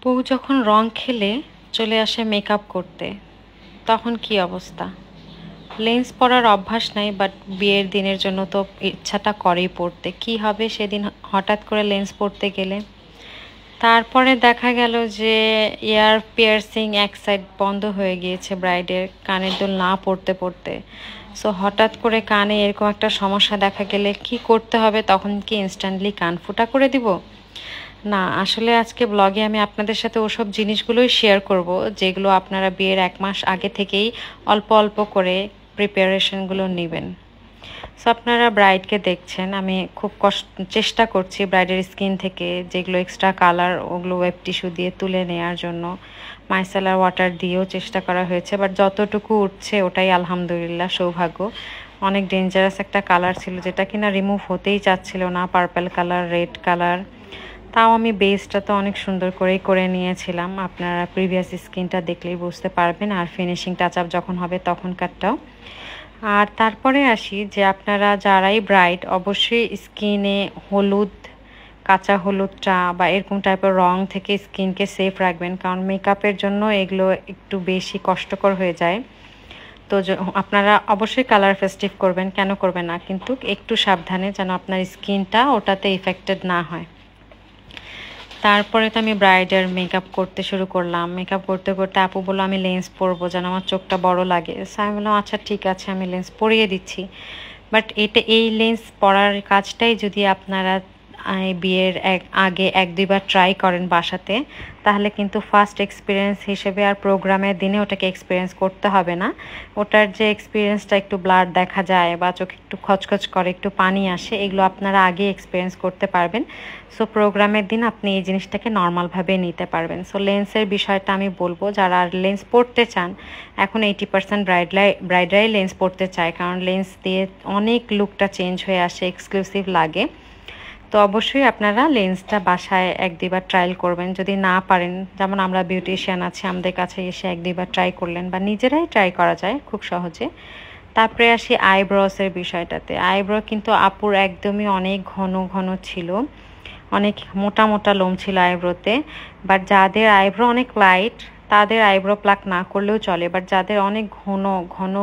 বউ যখন রং খেলে চলে আসে মেকআপ করতে, তখন কি অবস্থা। লেন্স পরার অভ্যাস নাই, বাট বিয়ের দিনের জন্য তো ইচ্ছাটা করেই পড়তে। কি হবে সেদিন হঠাৎ করে লেন্স পরতে গেলে। তারপরে দেখা গেল যে ইয়ার পিয়ার্সিং এক সাইড বন্ধ হয়ে গিয়েছে ব্রাইডের, কানের দুল না পড়তে পড়তে। সো হঠাৎ করে কানে এরকম একটা সমস্যা দেখা গেলে কি করতে হবে, তখন কি ইনস্ট্যান্টলি কান ফুটা করে দিব? না, আসলে আজকে ব্লগে আমি আপনাদের সাথে ওসব জিনিসগুলোই শেয়ার করব, যেগুলো আপনারা বিয়ের 1 মাস আগে থেকেই অল্প অল্প করে প্রিপারেশনগুলো নেবেন। সো আপনারা ব্রাইডকে দেখছেন, আমি খুব চেষ্টা করছি ব্রাইডের স্কিন থেকে যেগুলো এক্সট্রা কালার, ওগুলো ওয়েব টিস্যু দিয়ে তুলে নেওয়ার জন্য। মাইসেলার ওয়াটার দিয়েও চেষ্টা করা হয়েছে, বাট যতটুকু উঠছে ওটাই আলহামদুলিল্লাহ সৌভাগ্য। অনেক ডেঞ্জারাস একটা কালার ছিল যেটা কিনা রিমুভ হতেই চাচ্ছিল না, পার্পল কালার, রেড কালার। তাও আমি বেসটা তো অনেক সুন্দর করেই করে নিয়েছিলাম, আপনারা প্রিভিয়াস স্কিনটা দেখলেই বুঝতে পারবেন, আর ফিনিশিং টাচ আপ যখন হবে তখনকারটাও। আর তারপরে আসি যে আপনারা যারাই ব্রাইড, অবশ্যই স্কিনে হলুদ, কাঁচা হলুদটা বা এরকম টাইপের রং থেকে স্কিনকে সেফ রাখবেন, কারণ মেকআপের জন্য এগুলো একটু বেশি কষ্টকর হয়ে যায়। তো আপনারা অবশ্যই কালার ফেস্টিভ করবেন, কেন করবেন না, কিন্তু একটু সাবধানে যেন আপনার স্কিনটা ওটাতে ইফেক্টেড না হয়। তারপরে তো আমি ব্রাইডের মেকআপ করতে শুরু করলাম। মেকআপ করতে করতে আপু বললো আমি লেন্স পরবো, যেন আমার চোখটা বড় লাগে। আমি বললাম আচ্ছা ঠিক আছে, আমি লেন্স পরিয়ে দিচ্ছি। বাট এই লেন্স পরার কাজটাই যদি আপনারা বিয়ের আগে 1-2 বার ট্রাই করেন বাসাতে, তাহলে কিন্তু ফার্স্ট এক্সপিরিয়েন্স হিসেবে আর প্রোগ্রামের দিনে ওটাকে এক্সপিরিয়েন্স করতে হবে না। ওটার যে এক্সপিরিয়েন্সটা একটু ব্লার দেখা যায় বা চোখে একটু খচখচ করে, একটু পানি আসে, এগুলো আপনারা আগে এক্সপিরিয়েন্স করতে পারবেন। সো প্রোগ্রামের দিন আপনি এই জিনিসটাকে নর্মালভাবে নিতে পারবেন। সো লেন্সের বিষয়টা আমি বলবো, যারা লেন্স পরতে চান, এখন 80% ব্রাইডরাই লেন্স পরতে চায়, কারণ লেন্স দিয়ে অনেক লুকটা চেঞ্জ হয়ে আসে, এক্সক্লুসিভ লাগে। তো অবশ্যই আপনারা লেন্সটা বাসায় 1-2 বার ট্রায়াল করবেন। যদি না পারেন, যেমন আমরা বিউটিশিয়ান আছে, আমাদের কাছে এসে 1-2 বার ট্রাই করলেন, বা নিজেরাই ট্রাই করা যায় খুব সহজে। তারপরে আসি আইব্রোসের বিষয়টাতে। আইব্রো কিন্তু আপুর একদমই অনেক ঘন ঘন ছিল, অনেক মোটা মোটা লোম ছিল আইব্রোতে। বাট যাদের আইব্রো অনেক লাইট তাদের আইব্রো প্লাক না করলেও চলে, বাট যাদের অনেক ঘন ঘন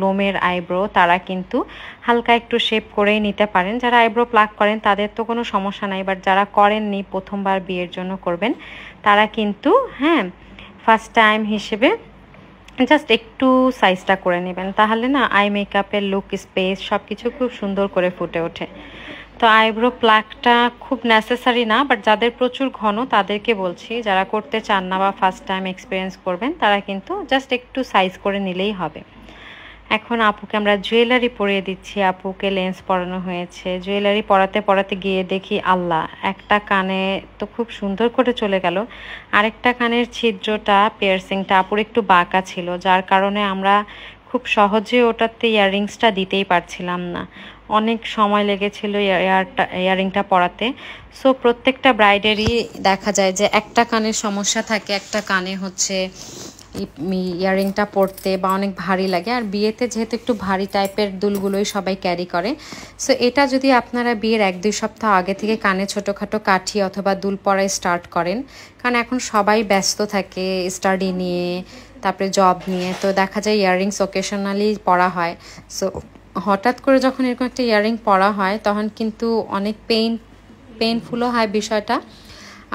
লোমের আইব্রো তারা কিন্তু হালকা একটু শেপ করেই নিতে পারেন। যারা আইব্রো প্লাক করেন তাদের তো কোনো সমস্যা নাই, বাট যারা করেননি, প্রথমবার বিয়ের জন্য করবেন, তারা কিন্তু ফার্স্ট টাইম হিসেবে জাস্ট একটু সাইজটা করে নেবেন, তাহলে না আই মেকআপের লুক, স্পেস সব কিছু খুব সুন্দর করে ফুটে ওঠে। তো আইব্রো প্লাকটা খুব নেসেসারি না, বাট যাদের প্রচুর ঘন তাদেরকে বলছি, যারা করতে চান না বা ফার্স্ট টাইম এক্সপিরিয়েন্স করবেন, তারা কিন্তু জাস্ট একটু সাইজ করে নিলেই হবে। এখন আপুকে আমরা জুয়েলারি পরিয়ে দিচ্ছি। আপুকে লেন্স পরানো হয়েছে। জুয়েলারি পরাতে পরাতে গিয়ে দেখি আল্লাহ, একটা কানে তো খুব সুন্দর করে চলে গেল, আরেকটা কানের ছিদ্রটা, পিয়ার্সিংটা আপুর একটু বাঁকা ছিল, যার কারণে আমরা খুব সহজে ওটাতে ইয়াররিংসটা দিতেই পারছিলাম না। অনেক সময় লেগেছিল ইয়াররিংটা পরাতে। সো প্রত্যেকটা ব্রাইডেরই দেখা যায় যে একটা কানের সমস্যা থাকে, একটা কানে হচ্ছে ইয়াররিংটা পরতে বা অনেক ভারী লাগে। আর বিয়েতে যেহেতু একটু ভারী টাইপের দুলগুলোই সবাই ক্যারি করে, সো এটা যদি আপনারা বিয়ের 1-2 সপ্তাহ আগে থেকে কানে ছোটোখাটো কাঠি অথবা দুল পরায় স্টার্ট করেন, কারণ এখন সবাই ব্যস্ত থাকে স্টাডি নিয়ে, তারপরে জব নিয়ে, তো দেখা যায় ইয়াররিংস ওকেশনালি পরা হয়। সো হঠাৎ করে যখন এরকম একটা ইয়াররিং পরা হয়, তখন কিন্তু অনেক পেইনফুলও হয় বিষয়টা।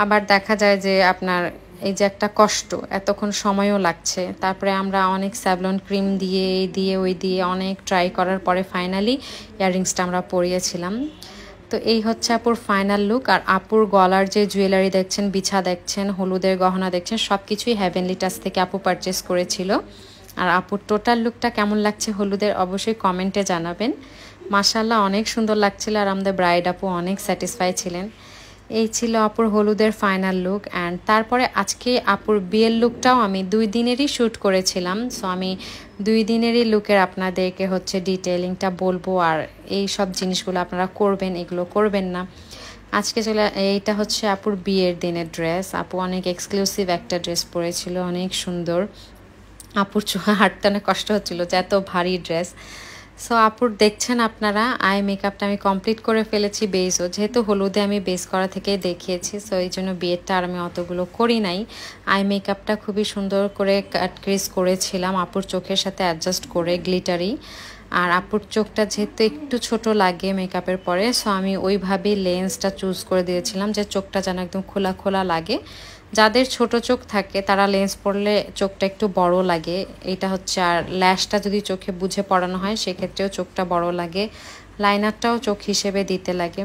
আবার দেখা যায় যে আপনার এই যে একটা কষ্ট, এতক্ষণ সময়ও লাগছে। তারপরে আমরা অনেক স্যাভলন ক্রিম দিয়ে ওই দিয়ে অনেক ট্রাই করার পরে ফাইনালি ইয়াররিংসটা আমরা পরিয়েছিলাম। তো এই হচ্ছে আপুর ফাইনাল লুক। আর আপুর গলার যে জুয়েলারি দেখছেন, বিছা দেখছেন, হলুদের গহনা দেখছেন, সব কিছুই হেভেনলি টাচ থেকে আপু পারচেস করেছিল। আর আপুর টোটাল লুকটা কেমন লাগছে হলুদের অবশ্যই কমেন্টে জানাবেন। মাশাআল্লাহ অনেক সুন্দর লাগছিল, আর আমাদের ব্রাইড আপু অনেক স্যাটিসফাই ছিলেন। এই ছিল আপুর হলুদের ফাইনাল লুক। অ্যান্ড তারপরে আজকে আপুর বিয়ের লুকটাও আমি 2 দিনেরই শ্যুট করেছিলাম। সো আমি 2 দিনেরই লুকের আপনাদেরকে হচ্ছে ডিটেইলিংটা বলবো, আর এই সব জিনিসগুলো আপনারা করবেন, এগুলো করবেন না। আজকে এইটা হচ্ছে আপুর বিয়ের দিনের ড্রেস। আপু অনেক এক্সক্লুসিভ একটা ড্রেস পরেছিল, অনেক সুন্দর। আপুর হাঁটতে অনেক কষ্ট হচ্ছিল যে এত ভারী ড্রেস। সো আপুর দেখছেন আপনারা আই মেকআপটা আমি কমপ্লিট করে ফেলেছি, বেসও যেহেতু হলুদে আমি বেস করা থেকে দেখিয়েছি, সো এই জন্য বিয়েরটা আর আমি অতগুলো করি নাই। আই মেকআপটা খুবই সুন্দর করে কাট ক্রিজ করেছিলাম আপুর চোখের সাথে অ্যাডজাস্ট করে গ্লিটারি। আর আপুর চোখটা যেহেতু একটু ছোট লাগে মেকআপের পরে, সো আমি ওইভাবেই লেন্সটা চুজ করে দিয়েছিলাম যে চোখটা যেন একদম খোলা খোলা লাগে। যাদের ছোট চোখ থাকে তারা লেন্স পরলে চোখটা একটু বড় লাগে, এটা হচ্ছে। আর ল্যাশটা যদি চোখে বুঝে পড়ানো হয় সেক্ষেত্রেও চোখটা বড় লাগে, লাইনারটাও চোখ হিসেবে দিতে লাগে।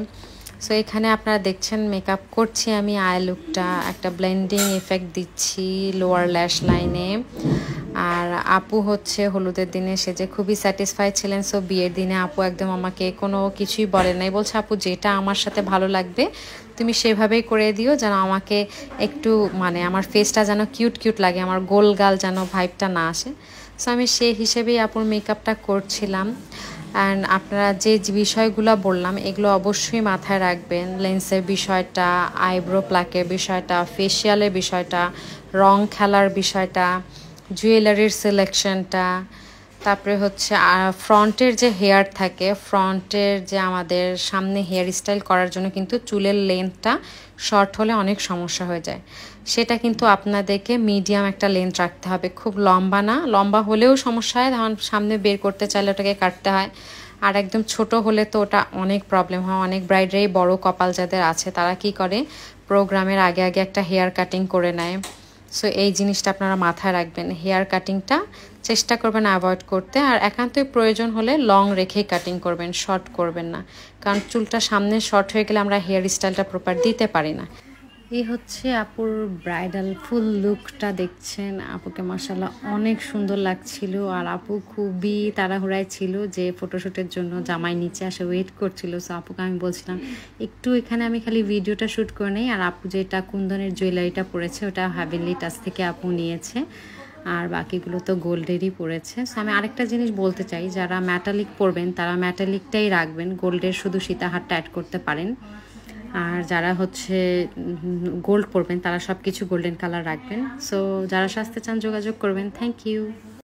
সো এখানে আপনারা দেখছেন মেকআপ করছি আমি, আই লুকটা একটা ব্লেন্ডিং এফেক্ট দিচ্ছি লোয়ার ল্যাশ লাইনে। আর আপু হচ্ছে হলুদের দিনে সেজে খুবই স্যাটিসফাই ছিলেন। সো বিয়ের দিনে আপু একদম আমাকে কোনো কিছুই বলে নাই, বলছে আপু যেটা আমার সাথে ভালো লাগবে তুমি সেভাবেই করে দিও, যেন আমাকে একটু মানে আমার ফেসটা যেন কিউট কিউট লাগে, আমার গোল গাল যেন ভাইবটা না আসে। সো আমি সেই হিসেবেই আপুর মেকআপটা করছিলাম। অ্যান্ড আপনারা যে বিষয়গুলো বললাম এগুলো অবশ্যই মাথায় রাখবেন, লেন্সের বিষয়টা, আইব্রো প্লাকের বিষয়টা, ফেসিয়ালের বিষয়টা, রং খেলার বিষয়টা, জুয়েলারির সিলেকশনটা, তারপরে হচ্ছে ফ্রন্টের যে হেয়ার থাকে, ফ্রন্টের যে আমাদের সামনে হেয়ার স্টাইল করার জন্য কিন্তু চুলের লেন্থটা শর্ট হলে অনেক সমস্যা হয়ে যায়, সেটা কিন্তু আপনাদেরকে মিডিয়াম একটা লেন্থ রাখতে হবে, খুব লম্বা না, লম্বা হলেও সমস্যা হয়, তখন সামনে বের করতে চাইলে ওটাকে কাটতে হয়। আর একদম ছোট হলে তো ওটা অনেক প্রবলেম হয়। অনেক ব্রাইডারই বড় কপাল যাদের আছে তারা কি করে, প্রোগ্রামের আগে আগে একটা হেয়ার কাটিং করে নেয়। সো এই জিনিসটা আপনারা মাথায় রাখবেন, হেয়ার কাটিংটা চেষ্টা করবেন অ্যাভয়েড করতে। আর একান্তই প্রয়োজন হলে লং রেখেই কাটিং করবেন, শর্ট করবেন না, কারণ চুলটা সামনে শর্ট হয়ে গেলে আমরা হেয়ার স্টাইলটা প্রপার দিতে পারি না। এই হচ্ছে আপুর ব্রাইডাল ফুল লুকটা দেখছেন, আপুকে মাশাআল্লাহ অনেক সুন্দর লাগছিল। আর আপু খুবই তাড়াহুড়ায় ছিল যে ফটোশ্যুটের জন্য জামাই নিচে আসে ওয়েট করছিল। সো আপুকে আমি বলছিলাম একটু এখানে আমি খালি ভিডিওটা শ্যুট করে নেই। আর আপু যেটা কুন্দনের জুয়েলারিটা পরেছে ওটা হ্যাভেনলি টাচ থেকে আপু নিয়েছে, আর বাকিগুলো তো গোল্ডেরই পড়েছে। সো আমি আরেকটা জিনিস বলতে চাই, যারা ম্যাটালিক পরবেন তারা ম্যাটালিকটাই রাখবেন, গোল্ডের শুধু সীতাহারটা অ্যাড করতে পারেন। আর যারা হচ্ছে গোল্ড পরবেন তারা সব কিছু গোল্ডেন কালার রাখবেন। সো যারা সাজতে চান যোগাযোগ করবেন। Thank you.